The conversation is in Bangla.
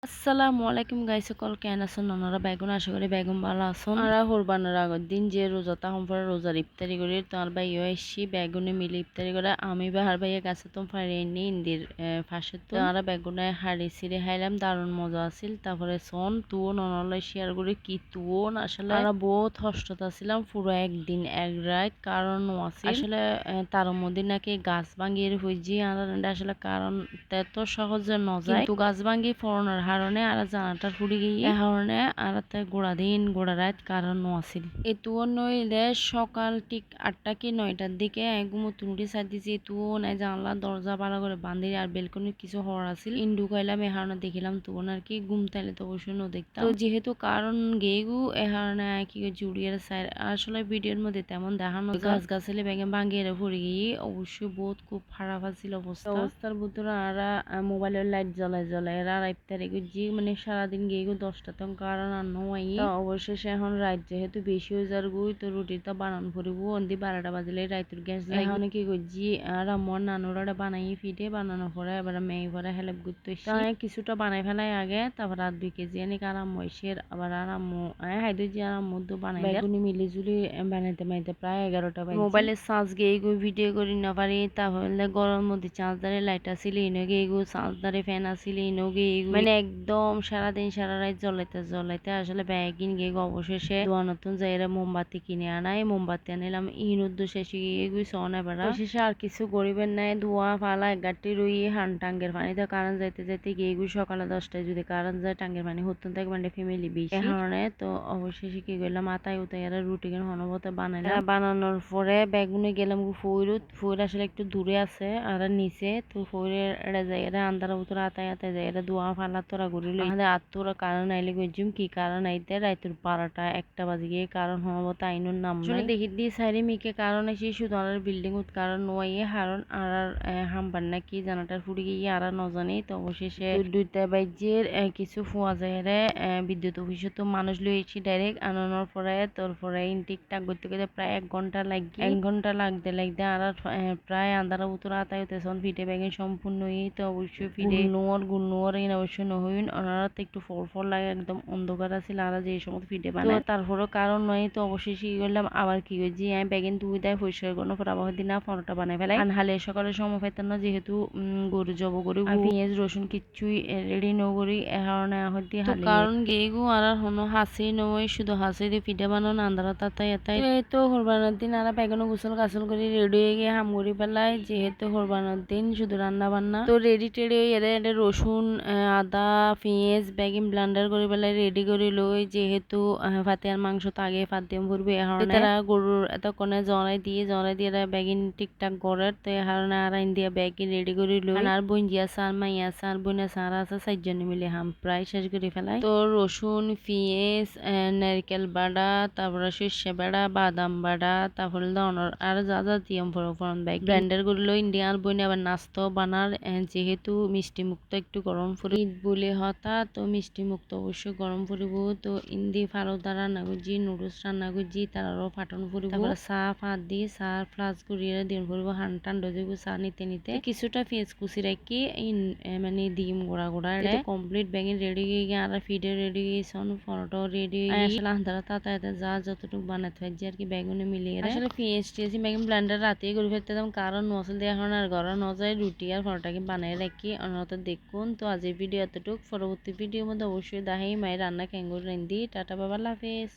আসসালামু আলাইকুম গাইস সকল কেন আছেন ওনারা বেগুন আশা করি বেগুন ভালো আছেন আর কোরবানের আগের দিন যে রোজা তখন পরে রোজার ইফতারি করি তোমার ভাই এসছি বেগুনে মিলে ইফতারি করে আমি বাহার ভাইয়ের কাছে তো পারিনি ইন্দির ফাঁসে তো আমরা বেগুনে হাড়ি ছিঁড়ে খাইলাম দারুণ মজা আছিল তারপরে সন তুয়ন অনলাই শেয়ার করি কি তুয়ন আসলে আমরা বহুত কষ্টত ছিলাম পুরো একদিন এক রাত কারণ আছে আসলে তার মধ্যে নাকি গাছ ভাঙিয়ে হয়েছি আর আসলে কারণ এত সহজে ন যায় কিন্তু গাছ ভাঙি ফোরনের কারণে আর জানাটা ফুড়ি গিয়ে এ কারণে আর গোড়া দিন গোড়া রাত কারণ আছিল এতুও নইলে সকাল ঠিক 8টা কি 9টার দিকে ঘুমোতুনটি সার দিছি এতুও নাই জানলা দরজা ভালো করে বান্ধি আর বেলকনি কিছু হওয়ার আছিল ইন্ডু খাইলাম এ কারণে দেখিলাম তুন আর কি ঘুম তাইলে তো অবশ্যই দেখতাম তো যেহেতু কারণ গেগু এ কারণে কি জুড়িয়ার সাইড আসলে ভিডিওর মধ্যে তেমন দেখানো গাছ গাছালি ব্যাগে ভাঙিয়ে পড়ে গিয়ে অবশ্যই বহুত খুব খারাপ আছিল অবস্থার ভিতরে আর মোবাইলের লাইট জ্বলাই জ্বলাই আর ইফতারি জি মানে সারাদিন গিয়ে 10টা তখন কারণ আর নয় অবশেষে এখন রাত যেহেতু বেশি হয়ে যার গুই তো রুটিটা বানান ফুরিব অন্দি 12টা বাজলে রাতের গ্যাস এখন কি করছি আর আমার নানুরা বানাই ফিটে বানানো পরে এবার মেয়ে পরে হেল্প করতে কিছুটা বানাই ফেলাই আগে তারপর আর 2 কেজি এনে আরাম মহিষের আবার আরাম্মু হাইদু যে আরাম্মু তো বানাই বেগুনি মিলি জুলি বানাইতে মাইতে প্রায় 11টা বাজে মোবাইলের চার্জ গিয়ে ভিডিও করি না পারি তাহলে গরম মধ্যে চার্জারে লাইট আসিল ইনগে এগু চার্জারে ফ্যান আসিল ইনগে মানে একদম সারাদিন সারা রাত জ্বলাইতে আসলে ব্যাগিন গিয়ে অবশেষে দোয়া নতুন যাইরা মোমবাতি কিনে আনাই মোমবাতি আনিলাম ইনুদ্দ শেষে গিয়ে সন এবার শেষে আর কিছু গরিবের নাই ধোয়া ফালা এগারটি রুই হান টাঙ্গের পানিতে কারণ যাইতে যাইতে গিয়ে সকালে 10টায় যদি কারণ যায় টাঙ্গের পানি হতুন থাকে মানে ফ্যামিলি বেশি কারণে তো অবশেষে কি করলাম আতাই উতাই রুটি কেন হনবতে বানাইলাম বানানোর পরে বেগুনে গেলাম ফুইর আসলে একটু দূরে আছে আর নিচে তো ফুইরে যাইরা আন্দারা উতরা আতাই যাইরা দোয়া ফালা তোরা ঘুরিল আমাদের আত্মরা কারণ আইলে গজিম কি কারণ আইতে রাইতুর 12টা 1টা বাজে গিয়ে কারণ হনবত আইনুর নাম দেখি দি সাইরি মিকে কারণ এসে শুধু আর বিল্ডিং উত কারণ নোয়াইয়ে হারণ আর হামবার না কি জানাটার ফুড়ি গিয়ে আর নজানি তো অবশেষে 2টা বাজের কিছু ফোয়া যায় রে বিদ্যুৎ অফিসে তো মানুষ লইছি ডাইরেক্ট আনানোর পরে তারপরে ঠিকঠাক করতে করতে প্রায় 1 ঘন্টা লাগবে 1 ঘন্টা লাগতে আর প্রায় আন্দারা উতরা আতাই হতেছন ফিটে ব্যাগে সম্পূর্ণ তো অবশ্যই ফিটে গুনোর ইন অবশ্যই নহইন ওনারা তো একটু ফল লাগে একদম অন্ধকার আছিল আর যে সময় ফিটে বানায় তারপরও কারণ নয় তো অবশ্যই কি করলাম আবার কি করছি আমি ব্যাগেন দুই দেয় পরিষ্কার করবো পর আবার দিন পরোটা বানাই ফেলাই হালে সকালে সময় পাইতাম না যেহেতু গরু জব গরু পেঁয়াজ রসুন কিচ্ছুই রেডি নগরি এ কারণে হইতে কারণ গেগু আর হনো হাসি নয় শুধু হাসি দিয়ে পিঠা বানানো আন্দারা তাতাই এতাই তো কোরবানের দিন আর বেগুনো গোসল গাছল করে রেডি হয়ে গিয়ে হাম করি পেলাই যেহেতু কোরবানের দিন শুধু রান্না বান্না তো রেডি টেডি এরে রসুন আদা পেঁয়াজ বেগিন ব্লান্ডার করে পেলাই রেডি করে লই যেহেতু ফাতিয়ার মাংস তো আগে ফাত দিয়ে ভরবে এ কারণে তারা গরুর এতক্ষণে জড়াই দিয়ে বেগিন ঠিকঠাক করে তো এ কারণে আর আইন দিয়ে বেগিন রেডি করে লই আর বঞ্জিয়া সার মাইয়া সার বইনা সার আছে 4 জন মিলে হাম প্রায় শেষ করে ফেলাই তো রসুন পেঁয়াজ নারকেল বাড়া তারপরে সর্ষে বাড়া বাদাম বাড়া তারপরে ধরনের আর যা যা দিয়াম ফোরন ব্যাগ ব্লেন্ডার করলো ইন্ডিয়ান বইনে আবার নাস্তা বানার যেহেতু মিষ্টি মুক্ত একটু গরম ফুরি ঈদ বলে হতা তো মিষ্টি মুক্ত অবশ্যই গরম ফুরিব তো ইন্দি ফালুদা রান্না করছি নুডলস রান্না করছি তারারও ফাটন ফুরিব তারপরে চা ফাঁদ দিয়ে চা ফ্লাস করিয়ে দিন ফুরিব হান ঠান্ডা দিব চা নিতে কিছুটা পেঁয়াজ কুচি রাখি মানে ডিম গোড়া কমপ্লিট ব্যাগিং রেডি হয়ে গিয়ে আর ফিডে রেডি গিয়েছন পরোটা রেডি আসলে আন্ধারা তাতে যা যতটুকু বানাতে হয় আর কি বেগুনে মিলিয়ে আসলে পেঁয়াজ টেয়েছি বেগুন ব্লেন্ডার রাতে করে ফেলতাম কারণ নসল দিয়ে এখন আর ঘর নজায় রুটি আর পরোটাকে বানিয়ে রাখি অন্যত দেখুন তো আজ এই ভিডিও এতটুকু পরবর্তী ভিডিওর মধ্যে অবশ্যই দাহি মায়ের রান্না ক্যাঙ্গুর রেন্দি টাটা বাবা লাফেজ।